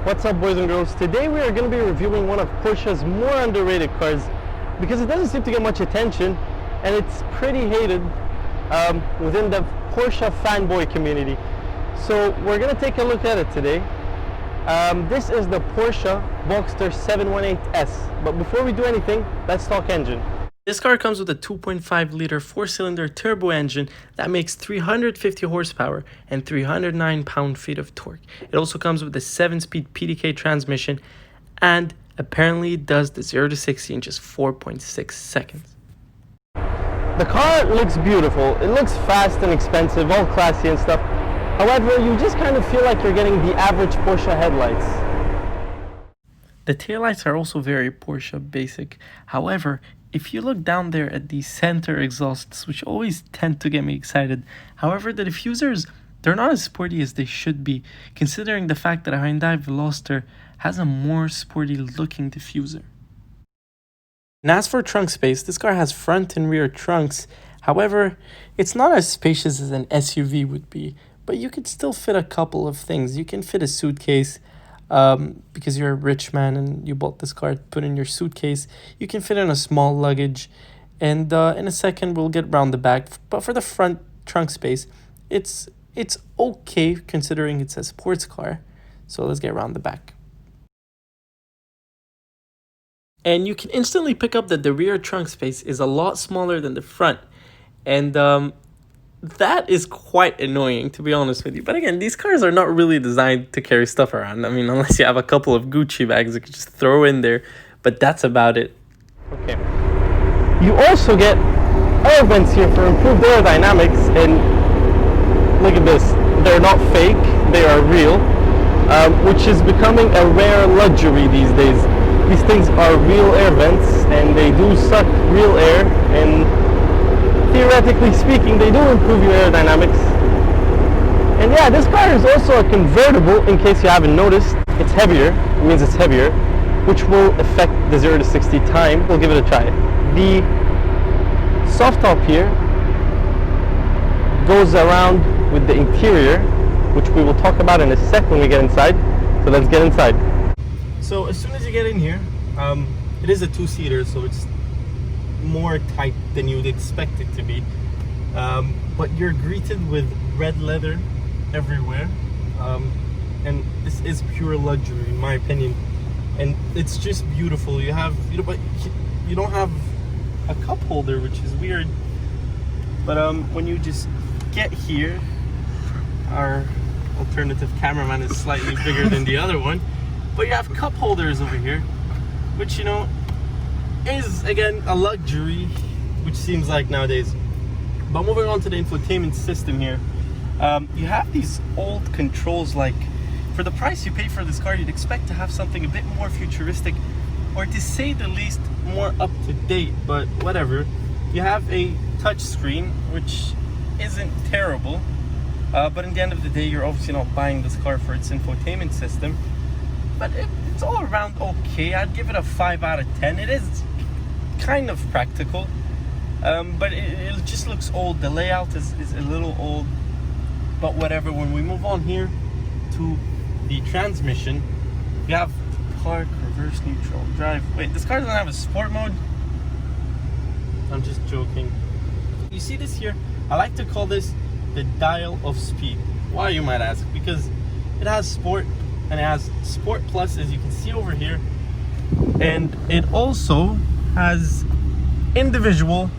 What's up, boys and girls? Today we are going to be reviewing one of Porsche's more underrated cars because it doesn't seem to get much attention and it's pretty hated within the Porsche fanboy community. So we're going to take a look at it today. This is the Porsche Boxster 718S. But before we do anything, let's talk engine. This car comes with a 2.5 liter 4-cylinder turbo engine that makes 350 horsepower and 309 pound-feet of torque. It also comes with a 7-speed PDK transmission and apparently does the 0 to 60 in just 4.6 seconds. The car looks beautiful. It looks fast and expensive, all classy and stuff. However, you just kind of feel like you're getting the average Porsche headlights. The taillights are also very Porsche basic. However, if you look down there at the center exhausts, which always tend to get me excited, however, the diffusers, they're not as sporty as they should be, considering the fact that a Hyundai Veloster has a more sporty looking diffuser. And as for trunk space, this car has front and rear trunks. However, it's not as spacious as an SUV would be, but you could still fit a couple of things. You can fit a suitcase, because you're a rich man and you bought this car to put in your suitcase. You can fit in a small luggage, and in a second we'll get around the back. But for the front trunk space, it's okay considering it's a sports car. So let's get around the back. And you can instantly pick up that the rear trunk space is a lot smaller than the front, and that is quite annoying, to be honest with you. But again, these cars are not really designed to carry stuff around. I mean, unless you have a couple of Gucci bags you could just throw in there, but that's about it. Okay. You also get air vents here for improved aerodynamics, and look at this. They're not fake, they are real, which is becoming a rare luxury these days. These things are real air vents, and they do suck real air, and theoretically speaking, they do improve your aerodynamics. And yeah, this car is also a convertible, in case you haven't noticed. It's heavier, it means it's heavier, which will affect the 0 to 60 time. We'll give it a try. The soft top here goes around with the interior, which we will talk about in a sec when we get inside. So let's get inside. So as soon as you get in here, it is a two-seater, so it's more tight than you would expect it to be, but you're greeted with red leather everywhere, and this is pure luxury in my opinion, and it's just beautiful. You have, but you don't have a cup holder, which is weird, but when you just get here, our alternative cameraman is slightly bigger than the other one, but you have cup holders over here, which, you know, is again a luxury, which seems like nowadays. But moving on to the infotainment system here, you have these old controls. Like, for the price you pay for this car, you'd expect to have something a bit more futuristic, or to say the least more up to date, but whatever. You have a touch screen, which isn't terrible, but in the end of the day, you're obviously not buying this car for its infotainment system, but it's all around okay. I'd give it a 5 out of 10. It is kind of practical, but it just looks old. The layout is a little old, but whatever. When we move on here to the transmission, you have park, reverse, neutral, drive. Wait, this car doesn't have a sport mode? I'm just joking. You see this here? I like to call this the dial of speed. Why, you might ask? Because it has sport, and it has Sport Plus, as you can see over here, and it also has individual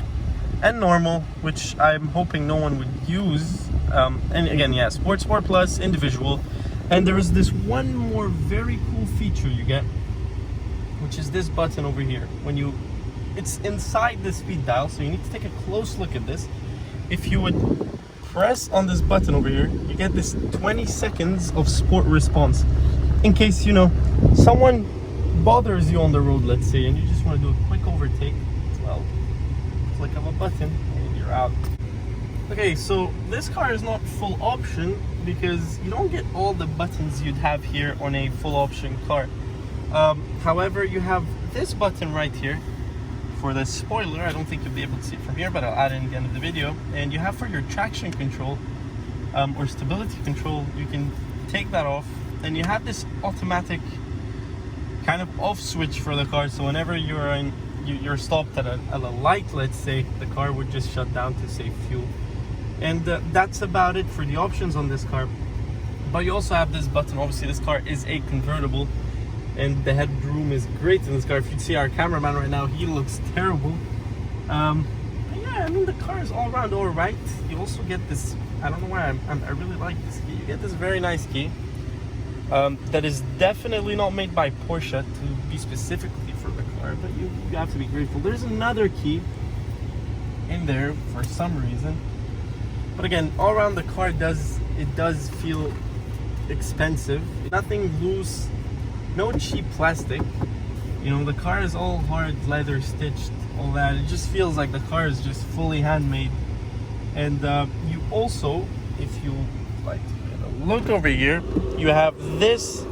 and normal, which I'm hoping no one would use. And again, yeah, Sport Plus, individual, and there is this one more very cool feature you get, which is this button over here. It's inside the speed dial, so you need to take a close look at this. If you would press on this button over here, you get this 20 seconds of sport response. In case, you know, someone bothers you on the road, let's say, and you just want to do a quick overtake, well, click of a button and you're out. Okay, so this car is not full option because you don't get all the buttons you'd have here on a full option car. However, you have this button right here for the spoiler. I don't think you'll be able to see it from here, but I'll add it in the end of the video. And you have for your traction control or stability control, you can take that off and you have this automatic kind of off switch for the car, so whenever you're stopped at a light, let's say, the car would just shut down to save fuel. And that's about it for the options on this car. But you also have this button. Obviously this car is a convertible, and the headroom is great in this car. If you'd see our cameraman right now, he looks terrible. But yeah, I mean, the car is all around all right. You also get this, I don't know why, I really like this key. You get this very nice key that is definitely not made by Porsche to be specifically for the car, but you have to be grateful. There's another key in there for some reason, but again, all around the car does feel expensive. Nothing loose, no cheap plastic. You know, the car is all hard leather stitched, all that. It just feels like the car is just fully handmade. And you also, if you like look over here, you have this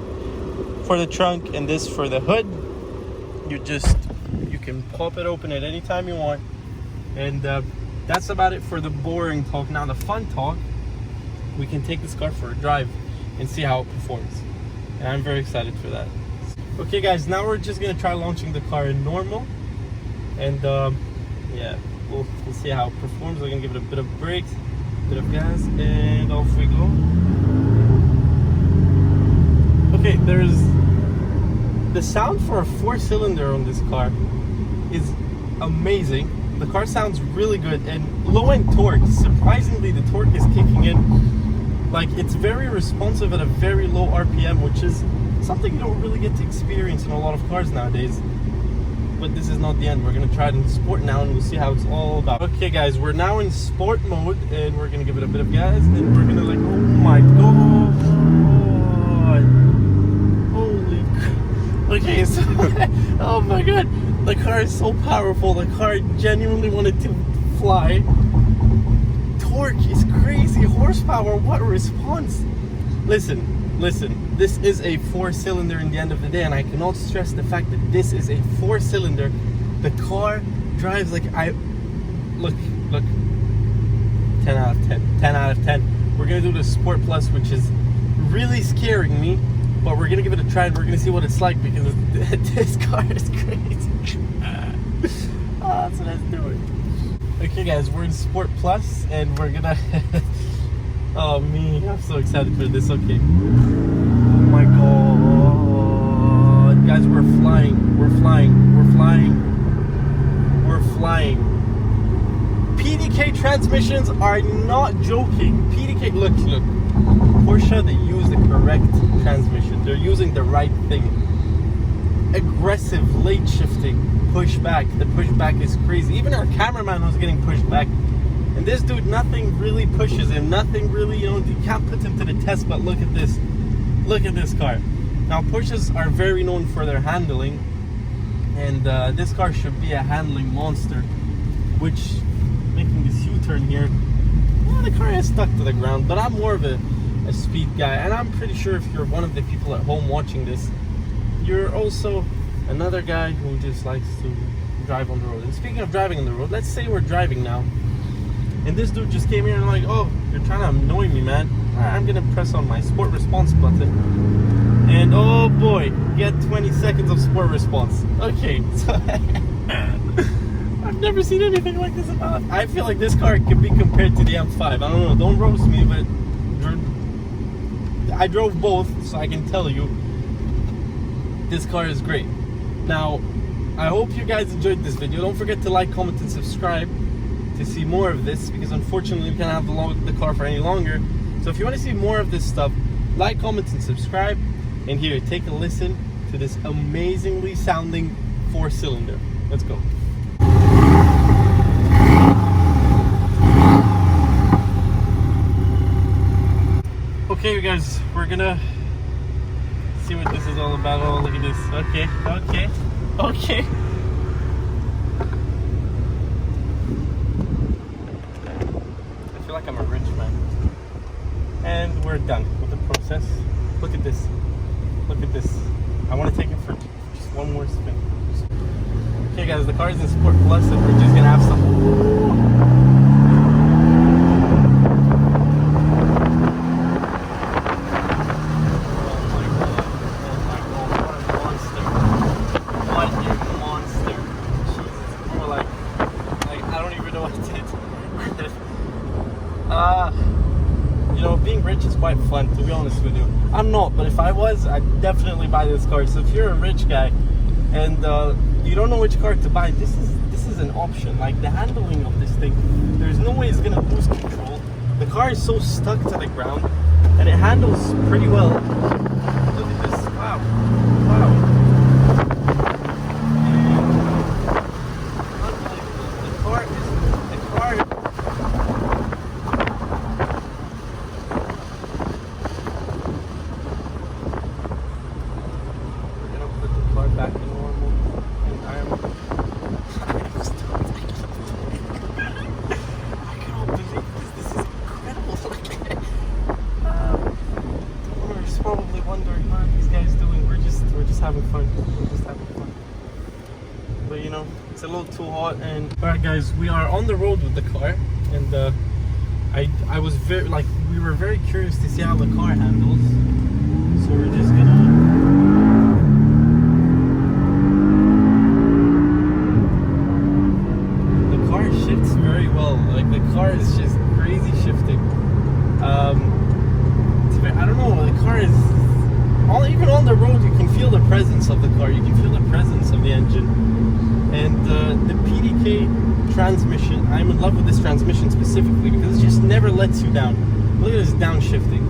for the trunk and this for the hood. You can pop it open at any time you want. And that's about it for the boring talk. Now the fun talk, we can take this car for a drive and see how it performs, and I'm very excited for that. Okay guys, now we're just gonna try launching the car in normal, and yeah, we'll see how it performs. We're gonna give it a bit of brakes, a bit of gas, and off we go. Okay, there's the sound for a 4-cylinder on this car is amazing. The car sounds really good, and low-end torque, surprisingly the torque is kicking in. Like, it's very responsive at a very low RPM, which is something you don't really get to experience in a lot of cars nowadays. But this is not the end. We're gonna try it in sport now, and we'll see how it's all about. Okay guys, we're now in sport mode, and we're gonna give it a bit of gas, and we're gonna, like, oh my god, holy crap. Okay, so oh my god, the car is so powerful. The car genuinely wanted to fly. Torque is crazy. Horsepower, what a response. Listen, this is a 4-cylinder in the end of the day, and I cannot stress the fact that this is a 4-cylinder. The car drives like look 10 out of 10, 10 out of 10. We're gonna do the Sport Plus, which is really scaring me, but we're gonna give it a try, and we're gonna see what it's like, because this car is crazy. So let's do it. Okay guys, we're in Sport Plus, and we're gonna oh me, I'm so excited for this. Okay, oh my god guys, we're flying. PDK transmissions are not joking. PDK, look, Porsche, they use the correct transmission. They're using the right thing. Aggressive late shifting, pushback. The pushback is crazy. Even our cameraman was getting pushed back, and this dude, nothing really pushes him. Nothing really, you know, you can't put him to the test. But look at this car. Now Porsches are very known for their handling, and this car should be a handling monster. Which, making this U-turn here, well, the car is stuck to the ground. But I'm more of a speed guy, and I'm pretty sure if you're one of the people at home watching this, you're also another guy who just likes to drive on the road. And speaking of driving on the road, let's say we're driving now, and this dude just came here and like, oh, you're trying to annoy me, man. Alright, I'm gonna press on my sport response button, and oh boy, get 20 seconds of sport response. Okay, so I've never seen anything like this in my life. I feel like this car can be compared to the M5. I don't know, don't roast me, but I drove both, so I can tell you this car is great. Now, I hope you guys enjoyed this video. Don't forget to like, comment, and subscribe to see more of this, because unfortunately we can't have the car for any longer. So if you want to see more of this stuff, like, comment, and subscribe. And here, take a listen to this amazingly sounding 4-cylinder. Let's go. Okay, you guys, we're gonna see what this is all about. Oh, look at this. Okay. I feel like I'm a rich man. And we're done with the process. Look at this. I want to take it for just one more spin. Okay guys, the car is in Sport Plus, and we're just gonna have some. Oh my be honest with you. I'm not, but if I was, I'd definitely buy this car. So if you're a rich guy and you don't know which car to buy, this is an option. Like, the handling of this thing, there's no way it's gonna lose control. The car is so stuck to the ground, and it handles pretty well. Look at this! Wow, wow. Back to normal, and I cannot believe this is incredible. Owner's probably wondering what are these guys doing. We're just having fun. But you know, it's a little too hot. And alright guys, we are on the road with the car, and I was we were very curious to see how the car handles. So we're just gonna shifts very well. Like, the car is just crazy shifting. I don't know, the car is even on the road you can feel the presence of the car, you can feel the presence of the engine. And the PDK transmission, I'm in love with this transmission specifically because it just never lets you down. Look at this downshifting.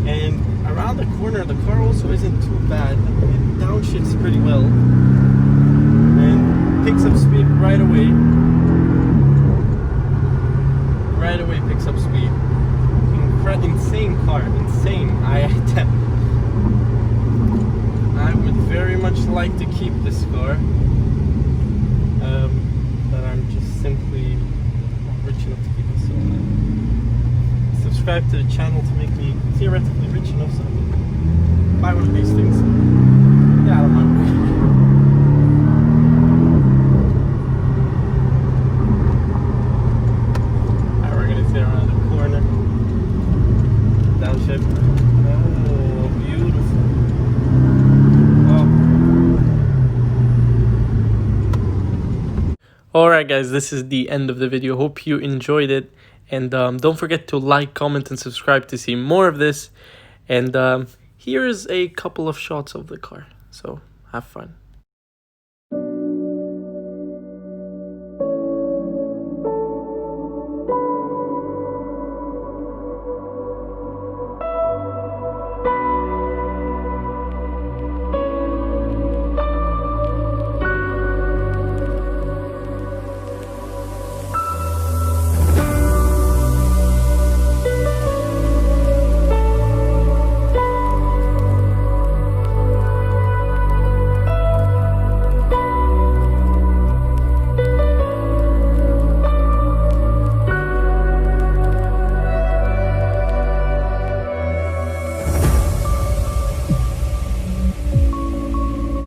And around the corner the car also isn't too bad. It downshifts pretty well and picks up speed right away. Picks up speed. Insane car, insane. I would very much like to keep this car, but I'm just simply not rich enough to keep it. So subscribe to the channel to make me theoretically rich enough so I can buy one of these things. Yeah, I don't know. Downshift. Oh, beautiful. Oh. Alright guys, this is the end of the video. Hope you enjoyed it. And don't forget to like, comment, and subscribe to see more of this. And here's a couple of shots of the car. So have fun.